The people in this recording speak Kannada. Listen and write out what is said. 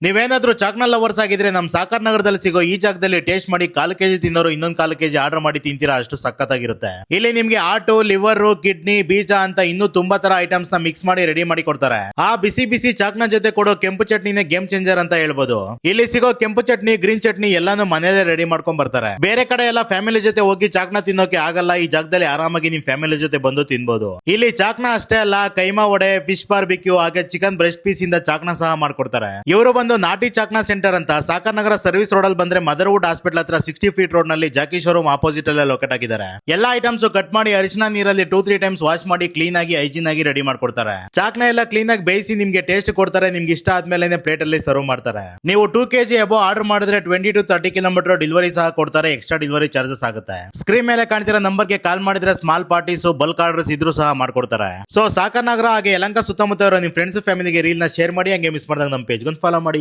ನೀವೇನಾದ್ರೂ ಚಾಕ್ನ ಲವರ್ಸ್ ಆಗಿದ್ರೆ ನಮ್ ಸಾಕರ್ ನಗರದಲ್ಲಿ ಸಿಗೋ ಈ ಜಾಗದಲ್ಲಿ ಟೇಸ್ಟ್ ಮಾಡಿ 1/4 ಕೆಜಿ ತಿನ್ನೋರು ಇನ್ನೊಂದು 1/4 ಕೆಜಿ ಆರ್ಡರ್ ಮಾಡಿ ತಿಂತೀರಾ, ಅಷ್ಟು ಸಖತ್ತಾಗಿರುತ್ತೆ. ಇಲ್ಲಿ ನಿಮ್ಗೆ ಆಟು, ಲಿವರ್, ಕಿಡ್ನಿ, ಬೀಜ ಅಂತ ಇನ್ನೂ ತುಂಬಾ ತರ ಐಟಮ್ಸ್ ನ ಮಿಕ್ಸ್ ಮಾಡಿ ರೆಡಿ ಮಾಡಿ ಕೊಡ್ತಾರೆ. ಆ ಬಿಸಿ ಬಿಸಿ ಚಾಕ್ನ ಜೊತೆ ಕೊಡೋ ಕೆಂಪು ಚಟ್ನಿನೇ ಗೇಮ್ ಚೇಂಜರ್ ಅಂತ ಹೇಳ್ಬೋದು. ಇಲ್ಲಿ ಸಿಗೋ ಕೆಂಪು ಚಟ್ನಿ, ಗ್ರೀನ್ ಚಟ್ನಿ ಎಲ್ಲಾನು ಮನೇಲೆ ರೆಡಿ ಮಾಡ್ಕೊಂಡ್ ಬರ್ತಾರೆ. ಬೇರೆ ಕಡೆ ಎಲ್ಲ ಫ್ಯಾಮಿಲಿ ಜೊತೆ ಹೋಗಿ ಚಾಕ್ನ ತಿನ್ನೋಕೆ ಆಗಲ್ಲ, ಈ ಜಾಗದಲ್ಲಿ ಆರಾಮಾಗಿ ನಿಮ್ ಫ್ಯಾಮಿಲಿ ಜೊತೆ ಬಂದು ತಿನ್ಬೋದು. ಇಲ್ಲಿ ಚಾಕ್ನ ಅಷ್ಟೇ ಅಲ್ಲ, ಕೈಮಾ ವಡೆ, ಫಿಶ್ ಬಾರ್ಬಿಕ್ಯೂ ಹಾಗೆ ಚಿಕನ್ ಬ್ರೆಸ್ಟ್ ಪೀಸ್ ಇಂದ ಚಾಕ್ನ ಸಹ ಮಾಡ್ಕೊಡ್ತಾರೆ. ಇವರು ಬಂದು ನಾಟಿ ಚಾಕ್ನ ಸೆಂಟರ್ ಅಂತ ಸಾಕರ್ ನಗರ ಸರ್ವಿಸ್ ರೋಡ್ ಅಲ್ಲಿ ಬಂದ್ರೆ ಮದರ್ವುಡ್ ಹಾಸ್ಪಿಟಲ್ ಹತ್ರ 60 ಫೀಟ್ ರೋಡ್ ನಲ್ಲಿ ಜಾಕಿ ಶೋರೂಮ್ ಆಪೋಸಿಟ್ ಅಲ್ಲೇ ಲೊಕೇಟ್ ಆಗಿದ್ದಾರೆ. ಎಲ್ಲಾ ಐಟಮ್ಸ್ ಕಟ್ ಮಾಡಿ ಅರಿಶಿನ ನೀರಲ್ಲಿ 2-3 ಟೈಮ್ಸ್ ವಾಶ್ ಮಾಡಿ ಕ್ಲೀನ್ ಆಗಿ ಹೈಜೀನ್ ಆಗಿ ರೆಡಿ ಮಾಡ್ಕೊಡ್ತಾರೆ. ಚಾಕ್ನ ಎಲ್ಲ ಕ್ಲೀನ್ ಆಗಿ ಬೇಯಿಸಿ ನಿಮ್ಗೆ ಟೇಸ್ಟ್ ಕೊಡ್ತಾರೆ. ನಿಮ್ಗೆ ಇಷ್ಟ ಆದ್ಮೇಲೆ ಪ್ಲೇಟ್ ಅಲ್ಲಿ ಸರ್ವ್ ಮಾಡ್ತಾರೆ. ನೀವು 2 kg ಎಬೋ ಆರ್ಡರ್ ಮಾಡಿದ್ರೆ 20 to 30 ಕಿಲೋಮೀಟರ್ ಡೆಲಿವರಿ ಸಹ ಕೊಡ್ತಾರೆ. ಎಕ್ಸ್ಟ್ರಾ ಡೆಲಿವರಿ ಚಾರ್ಜಸ್ ಆಗುತ್ತೆ. ಸ್ಕ್ರೀನ್ ಮೇಲೆ ಕಾಣ್ತಿರೋ ನಂಬರ್ಗೆ ಕಾಲ್ ಮಾಡಿದ್ರೆ ಸ್ಮಾಲ್ ಪಾರ್ಟೀಸ್, ಬಲ್ಕ್ ಆರ್ಡರ್ಸ್ ಇದ್ರು ಸಹ ಮಾಡ್ಕೊಡ್ತಾರೆ. ಸೊ ಸಾಕರ್ ನಗರ ಹಾಗೆ ಯಲಹಂಕ ಸುತ್ತಮುತ್ತ ಇರೋ ನಿಮ್ ಫ್ರೆಂಡ್ಸ್ ಫ್ಯಾಮಿಲಿಗೆ ರೀಲ್ ನ ಶೇರ್ ಮಾಡಿ, ಹಂಗೆ ಮಿಸ್ ಮಾಡಿದಾಗ ನಮ್ಮ ಪೇಜ್ ಫಾಲೋ ಮಾಡಿ.